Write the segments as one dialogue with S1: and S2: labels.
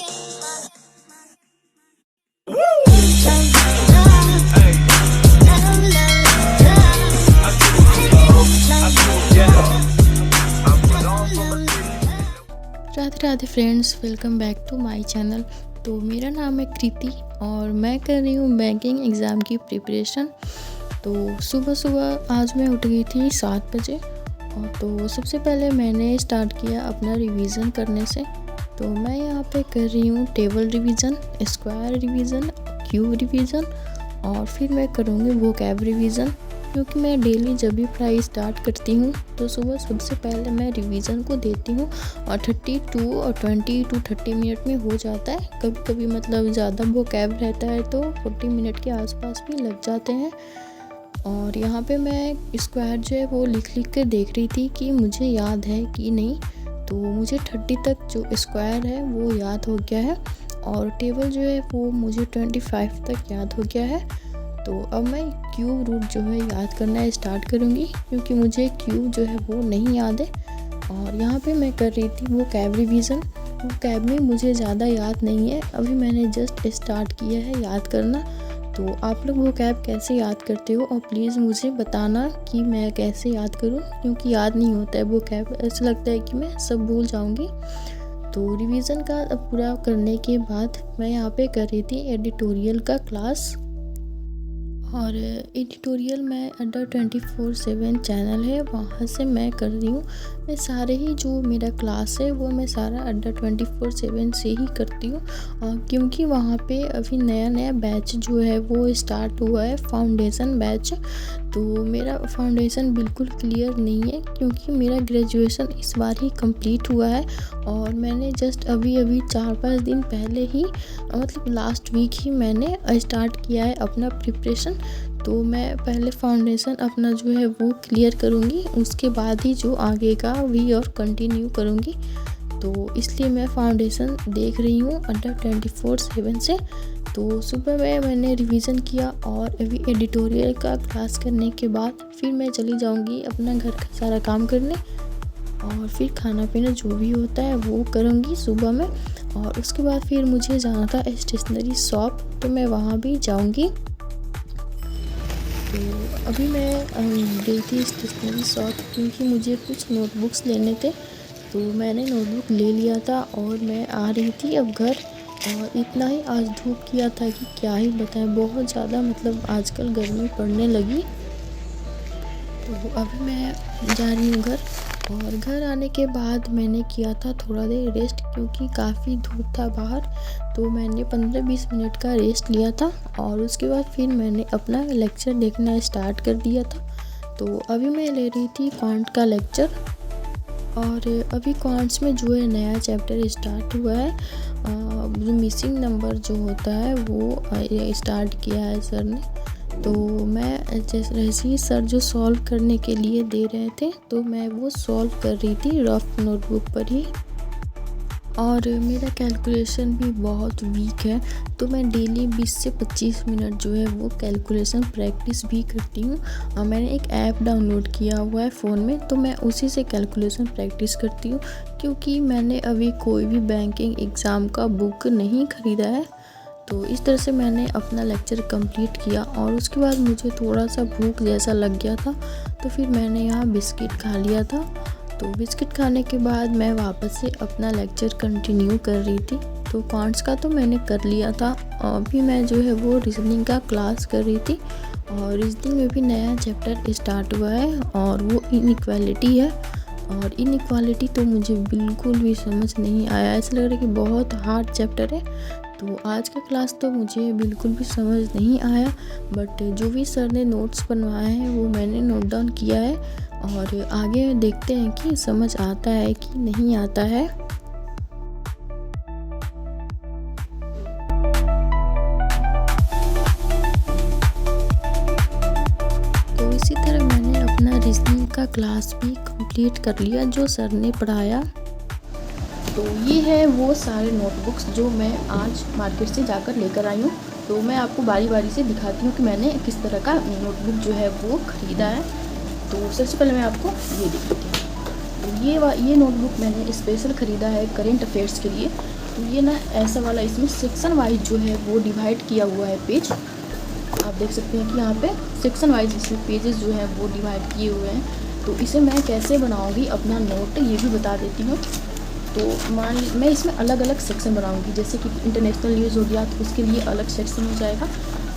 S1: Radhe Radhe friends, welcome back to my channel. तो मेरा नाम है कृति और मैं कर रही हूँ बैंकिंग एग्ज़ाम की प्रिपरेशन। तो सुबह सुबह आज मैं उठ गई थी 7 बजे और तो सबसे पहले मैंने स्टार्ट किया अपना रिवीजन करने से। तो मैं यहाँ पे कर रही हूँ table revision, square revision, cube revision और फिर मैं करूँगी वोकैब रिवीजन। क्योंकि मैं डेली जब भी पढ़ाई स्टार्ट करती हूँ तो सुबह सबसे पहले मैं रिवीजन को देती हूँ और 32 और 20 to 30 मिनट में हो जाता है। कभी कभी मतलब ज़्यादा वोकैब रहता है तो 40 मिनट के आसपास भी लग जाते हैं। और यहाँ पे मैं स्क्वायर जो है वो लिख कर देख रही थी कि मुझे याद है कि नहीं। तो मुझे 30 तक जो स्क्वायर है वो याद हो गया है और टेबल जो है वो मुझे 25 तक याद हो गया है। तो अब मैं क्यूब रूट जो है याद करना स्टार्ट करूँगी क्योंकि मुझे क्यूब जो है वो नहीं याद है। और यहाँ पे मैं कर रही थी वो कैब रिवीजन। वो कैब में मुझे ज़्यादा याद नहीं है, अभी मैंने जस्ट स्टार्ट किया है याद करना। तो आप लोग वो कैब कैसे याद करते हो और प्लीज़ मुझे बताना कि मैं कैसे याद करूँ, क्योंकि याद नहीं होता है वो कैब, ऐसा लगता है कि मैं सब भूल जाऊँगी। तो रिवीजन का पूरा करने के बाद मैं यहाँ पे कर रही थी एडिटोरियल का क्लास। और एडिटोरियल मैं अंडर 24/7 चैनल है वहाँ से मैं कर रही हूँ। मैं सारे ही जो मेरा क्लास है वो मैं सारा अंडर 24/7 से ही करती हूँ क्योंकि वहाँ पे अभी नया नया बैच जो है वो स्टार्ट हुआ है, फाउंडेशन बैच। तो मेरा फाउंडेशन बिल्कुल क्लियर नहीं है क्योंकि मेरा ग्रेजुएशन इस बार ही कंप्लीट हुआ है और मैंने जस्ट अभी 4-5 दिन पहले ही मतलब लास्ट वीक ही मैंने स्टार्ट किया है अपना प्रिपरेशन। तो मैं पहले फाउंडेशन अपना जो है वो क्लियर करूँगी, उसके बाद ही जो आगे का भी और कंटिन्यू करूँगी। तो इसलिए मैं फाउंडेशन देख रही हूँ अंडर 24/7 से। तो सुबह में मैंने रिवीजन किया और अभी एडिटोरियल का क्लास करने के बाद फिर मैं चली जाऊँगी अपना घर का सारा काम करने और फिर खाना पीना जो भी होता है वो करूँगी सुबह में। और उसके बाद फिर मुझे जाना था स्टेशनरी शॉप, तो मैं वहाँ भी जाऊँगी। तो अभी मैं गई थी स्टेशनरी शॉप क्योंकि मुझे कुछ नोटबुक्स लेने थे। तो मैंने नोटबुक ले लिया था और मैं आ रही थी अब घर। और इतना ही आज धूप किया था कि क्या ही बताएं, बहुत ज़्यादा मतलब आजकल गर्मी पड़ने लगी। तो अभी मैं जा रही हूँ घर और घर आने के बाद मैंने किया था थोड़ा देर रेस्ट क्योंकि काफ़ी धूप था बाहर। तो मैंने 15-20 मिनट का रेस्ट लिया था और उसके बाद फिर मैंने अपना लेक्चर देखना स्टार्ट कर दिया था। तो अभी मैं ले रही थी क्वांट का लेक्चर और अभी क्वांट्स में जो है नया चैप्टर स्टार्ट हुआ है। जो मिसिंग नंबर जो होता है वो स्टार्ट किया है सर ने। तो मैं जैसे ही सर जो सॉल्व करने के लिए दे रहे थे तो मैं वो सॉल्व कर रही थी रफ नोटबुक पर ही। और मेरा कैलकुलेशन भी बहुत वीक है तो मैं डेली 20 से 25 मिनट जो है वो कैलकुलेशन प्रैक्टिस भी करती हूँ। मैंने एक ऐप डाउनलोड किया हुआ है फ़ोन में, तो मैं उसी से कैलकुलेशन प्रैक्टिस करती हूँ क्योंकि मैंने अभी कोई भी बैंकिंग एग्ज़ाम का बुक नहीं ख़रीदा है। तो इस तरह से मैंने अपना लेक्चर कंप्लीट किया और उसके बाद मुझे थोड़ा सा भूख जैसा लग गया था तो फिर मैंने यहाँ बिस्किट खा लिया था। तो बिस्किट खाने के बाद मैं वापस से अपना लेक्चर कंटिन्यू कर रही थी। तो क्वांट्स का तो मैंने कर लिया था, अभी मैं जो है वो रीजनिंग का क्लास कर रही थी। और रीजनिंग में भी नया चैप्टर स्टार्ट हुआ है और वो इनइक्वालिटी है। और इनइक्वालिटी तो मुझे बिल्कुल भी समझ नहीं आया, ऐसा लग रहा है कि बहुत हार्ड चैप्टर है। तो आज का क्लास तो मुझे बिल्कुल भी समझ नहीं आया, बट जो भी सर ने नोट्स बनवाए हैं वो मैंने नोट डाउन किया है और आगे देखते हैं कि समझ आता है कि नहीं आता है। तो इसी तरह मैंने अपना रीजनिंग का क्लास भी कंप्लीट कर लिया जो सर ने पढ़ाया। तो ये है वो सारे नोटबुक्स जो मैं आज मार्केट से जाकर लेकर आई हूँ। तो मैं आपको बारी बारी से दिखाती हूँ कि मैंने किस तरह का नोटबुक जो है वो ख़रीदा है। तो सबसे पहले मैं आपको ये दिखाती हूँ। तो ये नोटबुक मैंने स्पेशल ख़रीदा है करेंट अफेयर्स के लिए। तो ये ना ऐसा वाला इसमें सेक्शन वाइज जो है वो डिवाइड किया हुआ है पेज। आप देख सकते हैं कि यहाँ पे सेक्शन वाइज इसमें पेजेस जो हैं वो डिवाइड किए हुए हैं। तो इसे मैं कैसे बनाऊँगी अपना नोट ये भी बता देती हूँ। तो मैं इसमें अलग अलग सेक्शन बनाऊंगी, जैसे कि इंटरनेशनल न्यूज़ हो गया तो उसके लिए अलग सेक्शन हो जाएगा,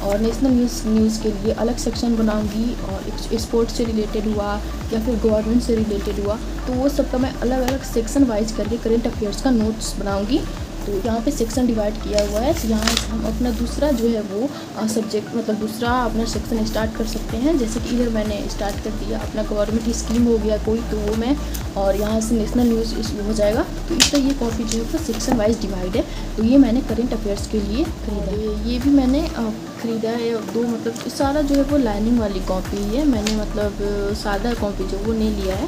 S1: और नेशनल न्यूज़ के लिए अलग सेक्शन बनाऊंगी, और स्पोर्ट्स से रिलेटेड हुआ या फिर गवर्नमेंट से रिलेटेड हुआ तो वो सब का मैं अलग अलग सेक्शन वाइज करके करेंट अफेयर्स का नोट्स बनाऊंगी। तो यहाँ पे सेक्शन डिवाइड किया हुआ है। तो यहाँ से हम अपना दूसरा जो है वो सब्जेक्ट मतलब दूसरा अपना सेक्शन स्टार्ट कर सकते हैं। जैसे कि इधर मैंने स्टार्ट कर दिया अपना गवर्नमेंट स्कीम हो गया कोई, तो वो मैं, और यहाँ से नेशनल न्यूज़ हो जाएगा। तो इस तरह ये कॉपी जो है वो सेक्शन वाइज डिवाइड है। तो ये मैंने करेंट अफेयर्स के लिए खरीदा है। ये भी मैंने ख़रीदा है 2, मतलब सारा जो है वो लाइनिंग वाली कॉपी है। मैंने मतलब सादा कॉपी जो वो नहीं लिया है।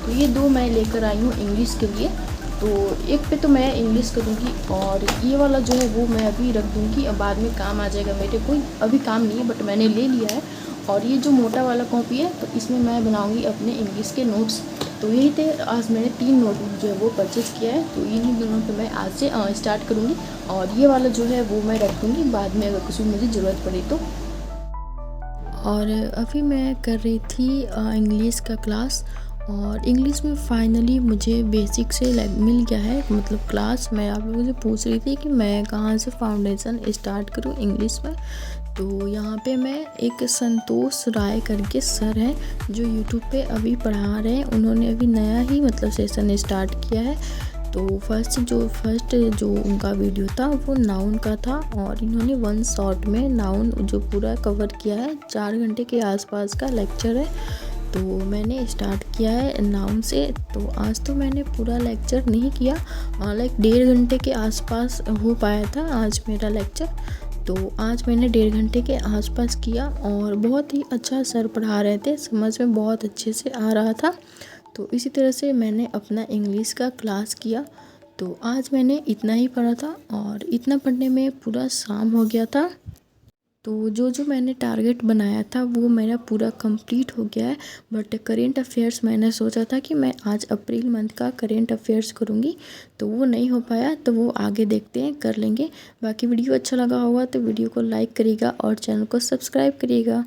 S1: तो ये 2 मैं लेकर आई हूँ इंग्लिश के लिए। तो एक पे तो मैं इंग्लिश करूँगी, और ये वाला जो है वो मैं अभी रख दूँगी, अब बाद में काम आ जाएगा मेरे, कोई अभी काम नहीं है बट मैंने ले लिया है। और ये जो मोटा वाला कॉपी है तो इसमें मैं बनाऊँगी अपने इंग्लिश के नोट्स। तो यही थे, आज मैंने 3 नोटबुक जो है वो परचेज़ किया है। तो इन्हीं दोनों पे मैं आज से स्टार्ट करूँगी, और ये वाला जो है वो मैं रख दूँगी बाद में अगर कुछ भी मुझे ज़रूरत पड़ी तो। और अभी मैं कर रही थी इंग्लिश का क्लास, और इंग्लिश में फ़ाइनली मुझे बेसिक से मिल गया है, मतलब क्लास। मैं आप लोगों से पूछ रही थी कि मैं कहाँ से फाउंडेशन स्टार्ट करूँ इंग्लिश में। तो यहाँ पे मैं एक संतोष राय करके सर हैं जो यूट्यूब पे अभी पढ़ा रहे हैं, उन्होंने अभी नया ही मतलब सेशन स्टार्ट किया है। तो फर्स्ट जो उनका वीडियो था वो नाउन का था, और इन्होंने 1 शॉट में नाउन जो पूरा कवर किया है। 4 घंटे के आसपास का लेक्चर है। तो मैंने स्टार्ट किया है नाउन से। तो आज तो मैंने पूरा लेक्चर नहीं किया, लाइक 1.5 घंटे के आसपास हो पाया था आज मेरा लेक्चर। तो आज मैंने 1.5 घंटे के आसपास किया, और बहुत ही अच्छा सर पढ़ा रहे थे, समझ में बहुत अच्छे से आ रहा था। तो इसी तरह से मैंने अपना इंग्लिश का क्लास किया। तो आज मैंने इतना ही पढ़ा था, और इतना पढ़ने में पूरा शाम हो गया था। तो जो मैंने टारगेट बनाया था वो मेरा पूरा कंप्लीट हो गया है। बट करेंट अफेयर्स मैंने सोचा था कि मैं आज अप्रैल मंथ का करेंट अफेयर्स करूँगी, तो वो नहीं हो पाया। तो वो आगे देखते हैं, कर लेंगे। बाकी वीडियो अच्छा लगा होगा तो वीडियो को लाइक करिएगा और चैनल को सब्सक्राइब करिएगा।